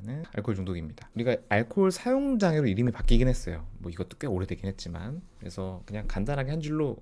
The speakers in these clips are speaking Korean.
일어나는 알코올 중독입니다. 우리가 알코올 사용 장애로 이름이 바뀌긴 했어요. 뭐 이것도 꽤 오래되긴 했지만. 그래서 그냥 간단하게 한 줄로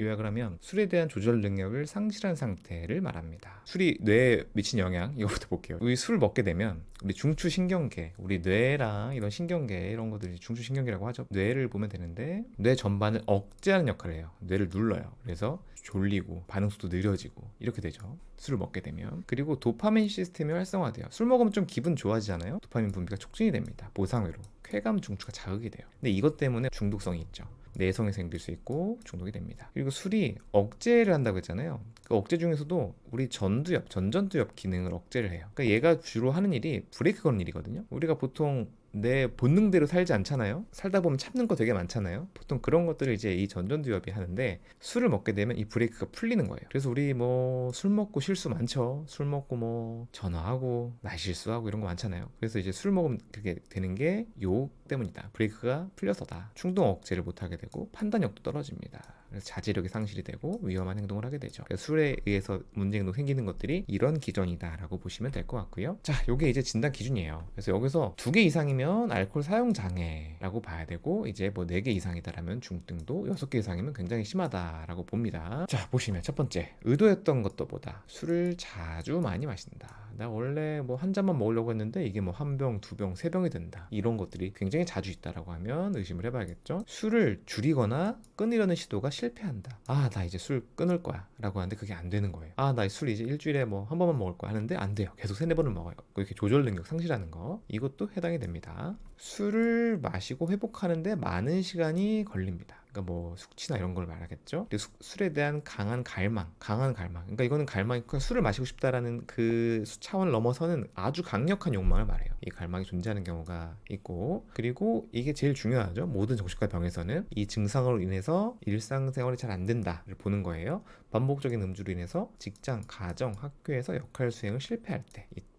요약을 하면 술에 대한 조절 능력을 상실한 상태를 말합니다. 술이 뇌에 미친 영향, 이거부터 볼게요. 우리 술을 먹게 되면 우리 중추신경계, 우리 뇌랑 이런 신경계 이런 것들이 중추신경계라고 하죠. 뇌를 보면 되는데 뇌 전반을 억제하는 역할을 해요. 뇌를 눌러요. 그래서 졸리고 반응 속도 느려지고 이렇게 되죠. 술을 먹게 되면. 그리고 도파민 시스템이 활성화돼요. 술 먹으면 좀 기분 좋아지잖아요. 도파민 분비가 촉진이 됩니다. 보상회로 쾌감 중추가 자극이 돼요. 근데 이것 때문에 중독성이 있죠. 내성이 생길 수 있고 중독이 됩니다. 그리고 술이 억제를 한다고 했잖아요. 그 억제 중에서도 우리 전전두엽 기능을 억제를 해요. 그러니까 얘가 주로 하는 일이 브레이크 거는 일이거든요. 우리가 보통 내 본능대로 살지 않잖아요. 살다 보면 참는 거 되게 많잖아요. 보통 그런 것들을 이제 이 전전두엽이 하는데 술을 먹게 되면 이 브레이크가 풀리는 거예요. 그래서 우리 뭐 술 먹고 실수 많죠. 술 먹고 뭐 전화하고 말실수하고 이런 거 많잖아요. 그래서 이제 술 먹으면 그렇게 되는 게 요 때문이다. 브레이크가 풀려서다. 충동 억제를 못하게 되고 판단력도 떨어집니다. 그래서 자제력이 상실이 되고 위험한 행동을 하게 되죠. 그래서 술에 의해서 문제 행동 생기는 것들이 이런 기전이다라고 보시면 될 것 같고요. 자, 요게 이제 진단 기준이에요. 그래서 여기서 2개 이상이면 알코올 사용 장애라고 봐야 되고 이제 뭐 4개 이상이다라면 중등도, 6개 이상이면 굉장히 심하다라고 봅니다. 자, 보시면 첫 번째, 의도했던 것보다 술을 자주 많이 마신다. 나 원래 뭐 한 잔만 먹으려고 했는데 이게 뭐 한 병, 2병, 3병이 된다. 이런 것들이 굉장히 자주 있다라고 하면 의심을 해봐야겠죠. 술을 줄이거나 끊으려는 시도가 실패한다. 아, 나 이제 술 끊을 거야 라고 하는데 그게 안 되는 거예요. 아, 나 술 이제 일주일에 뭐 한 번만 먹을 거야 하는데 안 돼요. 계속 3-4번을 먹어요. 이렇게 조절 능력 상실하는 거, 이것도 해당이 됩니다. 술을 마시고 회복하는데 많은 시간이 걸립니다. 그러니까 뭐 숙취나 이런 걸 말하겠죠. 그리고 술에 대한 강한 갈망. 그러니까 이거는 갈망이 술을 마시고 싶다라는 그 차원을 넘어서는 아주 강력한 욕망을 말해요. 이 갈망이 존재하는 경우가 있고, 그리고 이게 제일 중요하죠. 모든 정신과 병에서는 이 증상으로 인해서 일상생활이 잘 안 된다를 보는 거예요. 반복적인 음주로 인해서 직장, 가정, 학교에서 역할 수행을 실패할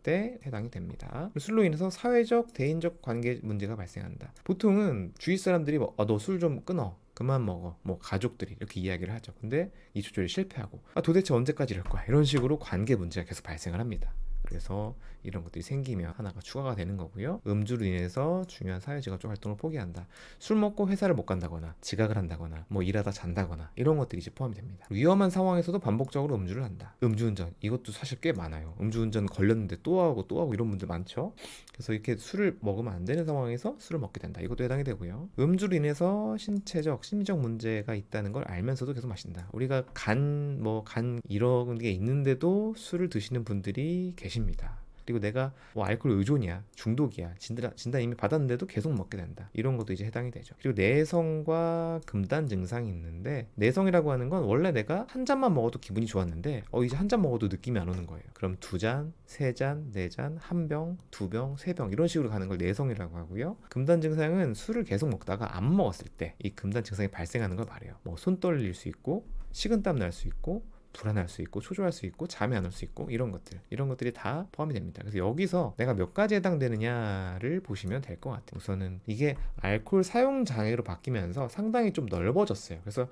때 해당이 됩니다. 술로 인해서 사회적, 대인적 관계 문제가 발생한다. 보통은 주위 사람들이 너 술 좀 끊어, 그만 먹어, 뭐 가족들이 이렇게 이야기를 하죠. 근데 이 조절이 실패하고 도대체 언제까지 이럴 거야, 이런 식으로 관계 문제가 계속 발생을 합니다. 그래서 이런 것들이 생기면 하나가 추가가 되는 거고요. 음주로 인해서 중요한 사회지각적 활동을 포기한다. 술 먹고 회사를 못 간다거나 지각을 한다거나 뭐 일하다 잔다거나 이런 것들이 이제 포함이 됩니다. 위험한 상황에서도 반복적으로 음주를 한다. 음주운전, 이것도 사실 꽤 많아요. 음주운전 걸렸는데 또 하고 이런 분들 많죠. 그래서 이렇게 술을 먹으면 안 되는 상황에서 술을 먹게 된다. 이것도 해당이 되고요. 음주로 인해서 신체적, 심리적 문제가 있다는 걸 알면서도 계속 마신다. 우리가 간 이런 게 있는데도 술을 드시는 분들이 계십니다. 그리고 내가 뭐 알코올 의존이야, 중독이야, 진단 이미 받았는데도 계속 먹게 된다. 이런 것도 이제 해당이 되죠. 그리고 내성과 금단 증상이 있는데, 내성이라고 하는 건 원래 내가 한 잔만 먹어도 기분이 좋았는데 이제 한 잔 먹어도 느낌이 안 오는 거예요. 그럼 2잔, 3잔, 4잔, 1병, 2병, 3병 이런 식으로 가는 걸 내성이라고 하고요. 금단 증상은 술을 계속 먹다가 안 먹었을 때 이 금단 증상이 발생하는 걸 말해요. 뭐 손 떨릴 수 있고, 식은땀 날 수 있고, 불안할 수 있고, 초조할 수 있고, 잠이 안 올 수 있고, 이런 것들이 다 포함이 됩니다. 그래서 여기서 내가 몇 가지 해당되느냐를 보시면 될 것 같아요. 우선은 이게 알코올 사용 장애로 바뀌면서 상당히 좀 넓어졌어요. 그래서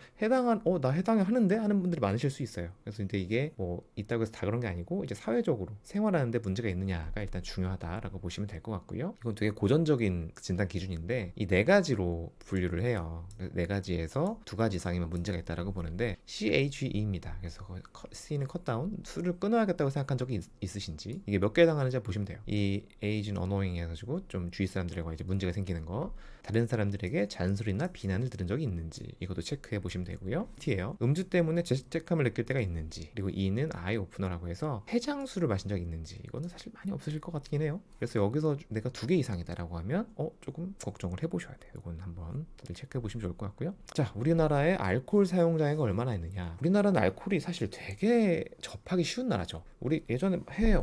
나 해당하는데 하는 분들이 많으실 수 있어요. 그래서 근데 이게 뭐 있다고 해서 다 그런 게 아니고 이제 사회적으로 생활하는데 문제가 있느냐가 일단 중요하다라고 보시면 될 것 같고요. 이건 되게 고전적인 진단 기준인데 이 4가지로 분류를 해요. 4가지에서 2가지 이상이면 문제가 있다라고 보는데 CHE입니다. 그래서 C는 컷다운, 술을 끊어야겠다고 생각한 적이 있으신지, 이게 몇 개에 해당하는지 보시면 돼요. 이 A는 어노잉 해가지고 좀 주위 사람들과 이제 문제가 생기는 거, 다른 사람들에게 잔소리나 비난을 들은 적이 있는지, 이것도 체크해 보시면 되고요. T예요. 음주 때문에 죄책감을 느낄 때가 있는지. 그리고 E는 아이 오프너라고 해서 해장술을 마신 적이 있는지. 이거는 사실 많이 없으실 것 같긴 해요. 그래서 여기서 내가 2개 이상이다라고 하면 조금 걱정을 해보셔야 돼요. 이건 한번 다들 체크해 보시면 좋을 것 같고요. 자, 우리나라의 알코올 사용자가 얼마나 있느냐. 우리나라는 알코올이 사실 되게 접하기 쉬운 나라죠. 우리 예전에 해외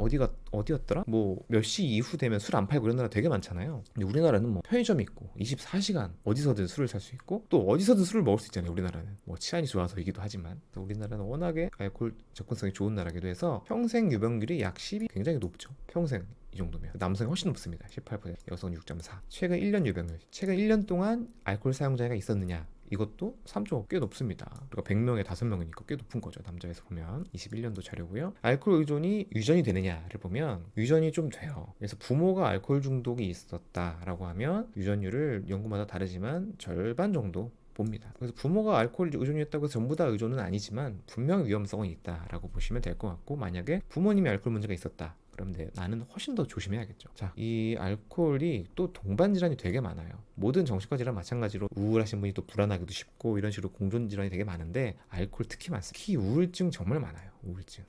어디였더라? 뭐 몇 시 이후 되면 술 안 팔고 이런 나라 되게 많잖아요. 근데 우리나라는 뭐 편의점 있고 24시간 어디서든 술을 살 수 있고 또 어디서든 술을 먹을 수 있잖아요. 우리나라는 뭐 치안이 좋아서이기도 하지만 우리나라는 워낙에 알코올 접근성이 좋은 나라기도 해서 평생 유병률이 약 10이 굉장히 높죠. 평생 이 정도면 남성이 훨씬 높습니다. 18%, 여성 6.4. 최근 1년 유병률, 최근 1년 동안 알코올 사용자가 있었느냐, 이것도 3조 꽤 높습니다. 그러니까 100명에 5명이니까 꽤 높은 거죠. 남자에서 보면 21년도 자료고요. 알코올 의존이 유전이 되느냐를 보면 유전이 좀 돼요. 그래서 부모가 알코올 중독이 있었다라고 하면 유전율을 연구마다 다르지만 절반 정도 봅니다. 그래서 부모가 알코올 의존이었다고 해서 전부 다 의존은 아니지만 분명 위험성은 있다라고 보시면 될 것 같고, 만약에 부모님이 알코올 문제가 있었다 그럼 나는 훨씬 더 조심해야겠죠. 자, 이 알코올이 또 동반 질환이 되게 많아요. 모든 정신과 질환 마찬가지로 우울하신 분이 또 불안하기도 쉽고 이런 식으로 공존 질환이 되게 많은데 알코올 특히 많습니다. 특히 우울증 정말 많아요.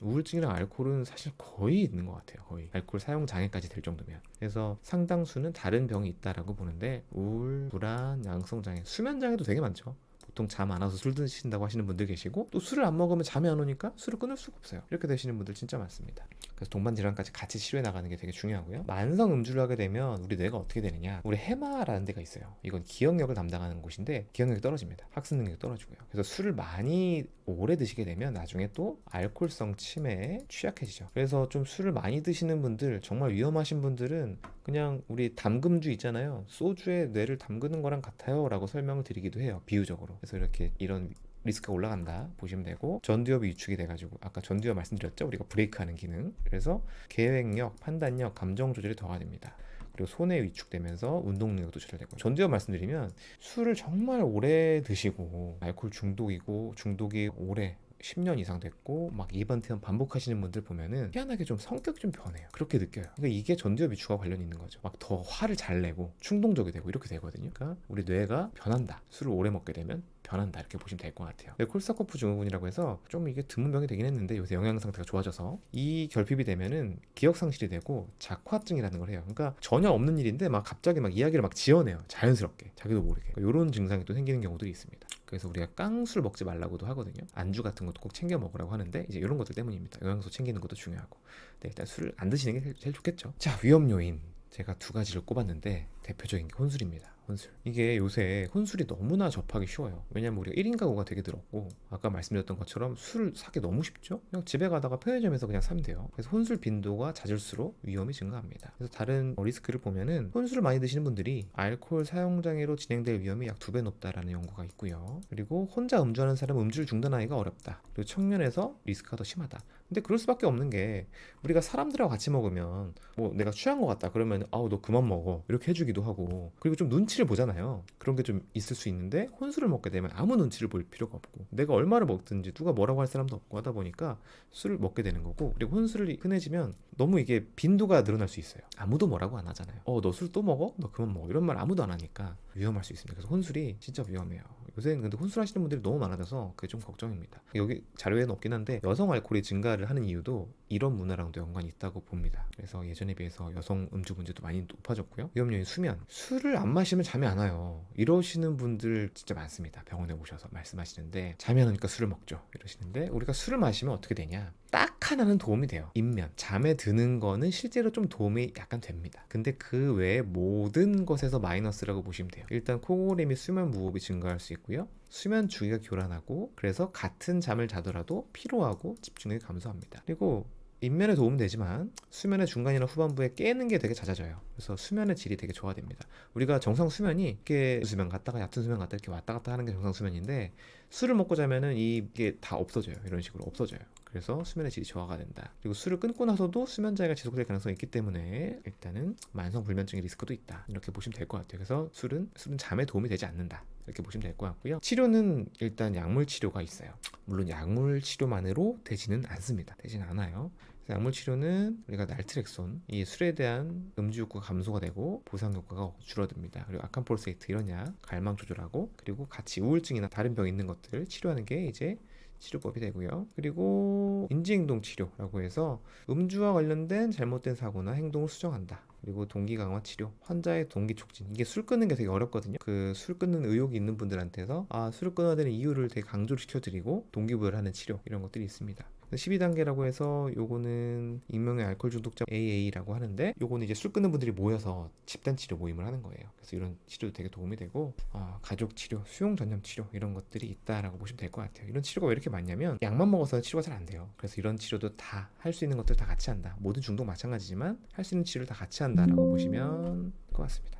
우울증이랑 알코올은 사실 거의 있는 것 같아요. 거의 알코올 사용 장애까지 될 정도면. 그래서 상당수는 다른 병이 있다라고 보는데 우울, 불안, 양성 장애, 수면 장애도 되게 많죠. 보통 잠 안 와서 술 드신다고 하시는 분들 계시고, 또 술을 안 먹으면 잠이 안 오니까 술을 끊을 수가 없어요. 이렇게 되시는 분들 진짜 많습니다. 그래서 동반 질환까지 같이 치료해 나가는 게 되게 중요하고요. 만성 음주를 하게 되면 우리 뇌가 어떻게 되느냐, 우리 해마라는 데가 있어요. 이건 기억력을 담당하는 곳인데 기억력이 떨어집니다. 학습 능력이 떨어지고요. 그래서 술을 많이 오래 드시게 되면 나중에 또 알코올성 치매에 취약해지죠. 그래서 좀 술을 많이 드시는 분들, 정말 위험하신 분들은 그냥 우리 담금주 있잖아요. 소주에 뇌를 담그는 거랑 같아요 라고 설명을 드리기도 해요, 비유적으로. 그래서 이렇게 이런 리스크가 올라간다 보시면 되고, 전두엽이 위축이 돼가지고, 아까 전두엽 말씀드렸죠, 우리가 브레이크하는 기능. 그래서 계획력, 판단력, 감정 조절이 더가됩니다. 그리고 손에 위축되면서 운동 능력도 조절되고. 전두엽 말씀드리면 술을 정말 오래 드시고 알코올 중독이고 중독이 오래 10년 이상 됐고 막 이번 퇴원 반복하시는 분들 보면은 희한하게 좀 성격이 좀 변해요. 그렇게 느껴요. 그러니까 이게 전두엽 위축과 관련이 있는 거죠. 막 더 화를 잘 내고 충동적이 되고 이렇게 되거든요. 그러니까 우리 뇌가 변한다. 술을 오래 먹게 되면 변한다, 이렇게 보시면 될 것 같아요. 콜사코프 증후군이라고 해서 좀 이게 드문 병이 되긴 했는데 요새 영양 상태가 좋아져서 이 결핍이 되면은 기억 상실이 되고 작화증이라는 걸 해요. 그러니까 전혀 없는 일인데 막 갑자기 막 이야기를 막 지어내요. 자연스럽게 자기도 모르게. 그러니까 이런 증상이 또 생기는 경우들이 있습니다. 그래서 우리가 깡술 먹지 말라고도 하거든요. 안주 같은 것도 꼭 챙겨 먹으라고 하는데 이제 이런 것들 때문입니다. 영양소 챙기는 것도 중요하고. 네, 일단 술을 안 드시는 게 제일 좋겠죠. 자, 위험 요인 제가 2가지를 꼽았는데 대표적인 게 혼술입니다. 혼술. 이게 요새 혼술이 너무나 접하기 쉬워요. 왜냐면 우리가 1인 가구가 되게 늘었고, 아까 말씀드렸던 것처럼 술을 사기 너무 쉽죠? 그냥 집에 가다가 편의점에서 그냥 사면 돼요. 그래서 혼술 빈도가 잦을수록 위험이 증가합니다. 그래서 다른 리스크를 보면은 혼술을 많이 드시는 분들이 알코올 사용 장애로 진행될 위험이 약 2배 높다라는 연구가 있고요. 그리고 혼자 음주하는 사람은 음주를 중단하기가 어렵다. 그리고 청년에서 리스크가 더 심하다. 근데 그럴 수밖에 없는 게, 우리가 사람들하고 같이 먹으면 뭐 내가 취한 것 같다 그러면 아우 너 그만 먹어 이렇게 해주기도 하고, 그리고 좀 눈치를 보잖아요. 그런 게 좀 있을 수 있는데 혼술을 먹게 되면 아무 눈치를 볼 필요가 없고 내가 얼마를 먹든지 누가 뭐라고 할 사람도 없고 하다 보니까 술을 먹게 되는 거고, 그리고 혼술이 흔해지면 너무 이게 빈도가 늘어날 수 있어요. 아무도 뭐라고 안 하잖아요. 너 술 또 먹어? 너 그만 먹어 이런 말 아무도 안 하니까 위험할 수 있습니다. 그래서 혼술이 진짜 위험해요. 요새는 근데 혼술 하시는 분들이 너무 많아져서 그게 좀 걱정입니다. 여기 자료에는 없긴 한데 여성 알코올이 증가를 하는 이유도 이런 문화랑도 연관이 있다고 봅니다. 그래서 예전에 비해서 여성 음주 문제도 많이 높아졌고요. 위험 요인 수면. 술을 안 마시면 잠이 안 와요. 이러시는 분들 진짜 많습니다. 병원에 오셔서 말씀하시는데 잠이 안 오니까 술을 먹죠 이러시는데, 우리가 술을 마시면 어떻게 되냐, 딱 하나는 도움이 돼요. 입면. 잠에 드는 거는 실제로 좀 도움이 약간 됩니다. 근데 그 외에 모든 것에서 마이너스라고 보시면 돼요. 일단 코골이 및 수면 무호흡이 증가할 수 있고요. 수면 주기가 교란하고, 그래서 같은 잠을 자더라도 피로하고 집중력이 감소합니다. 그리고 입면에 도움은 되지만 수면의 중간이나 후반부에 깨는 게 되게 잦아져요. 그래서 수면의 질이 되게 저하됩니다. 우리가 정상 수면이 이렇게 수면 갔다가 얕은 수면 갔다가 이렇게 왔다 갔다 하는 게 정상 수면인데, 술을 먹고 자면은 이게 다 없어져요. 이런 식으로 없어져요. 그래서 수면의 질이 저하가 된다. 그리고 술을 끊고 나서도 수면 장애가 지속될 가능성이 있기 때문에 일단은 만성 불면증의 리스크도 있다. 이렇게 보시면 될 것 같아요. 그래서 술은 잠에 도움이 되지 않는다. 이렇게 보시면 될 것 같고요. 치료는 일단 약물 치료가 있어요. 물론 약물 치료만으로 되지는 않습니다. 되지는 않아요. 약물 치료는 우리가 날트렉손, 이 술에 대한 음주 욕구가 감소가 되고 보상 효과가 줄어듭니다. 그리고 아캄폴세이트 이런 약 갈망 조절하고, 그리고 같이 우울증이나 다른 병 있는 것들을 치료하는 게 이제 치료법이 되고요. 그리고 인지행동 치료라고 해서 음주와 관련된 잘못된 사고나 행동을 수정한다. 그리고 동기 강화 치료, 환자의 동기 촉진. 이게 술 끊는 게 되게 어렵거든요. 그 술 끊는 의욕이 있는 분들한테서 술을 끊어야 되는 이유를 되게 강조를 시켜드리고 동기부여를 하는 치료, 이런 것들이 있습니다. 12단계라고 해서 요거는 익명의 알코올 중독자 AA라고 하는데, 요거는 이제 술 끊는 분들이 모여서 집단 치료 모임을 하는 거예요. 그래서 이런 치료도 되게 도움이 되고, 가족 치료, 수용 전념 치료 이런 것들이 있다라고 보시면 될 것 같아요. 이런 치료가 왜 이렇게 많냐면 약만 먹어서 치료가 잘 안 돼요. 그래서 이런 치료도 다 할 수 있는 것들 다 같이 한다. 모든 중독 마찬가지지만 할 수 있는 치료를 다 같이 한다라고 보시면 될 것 같습니다.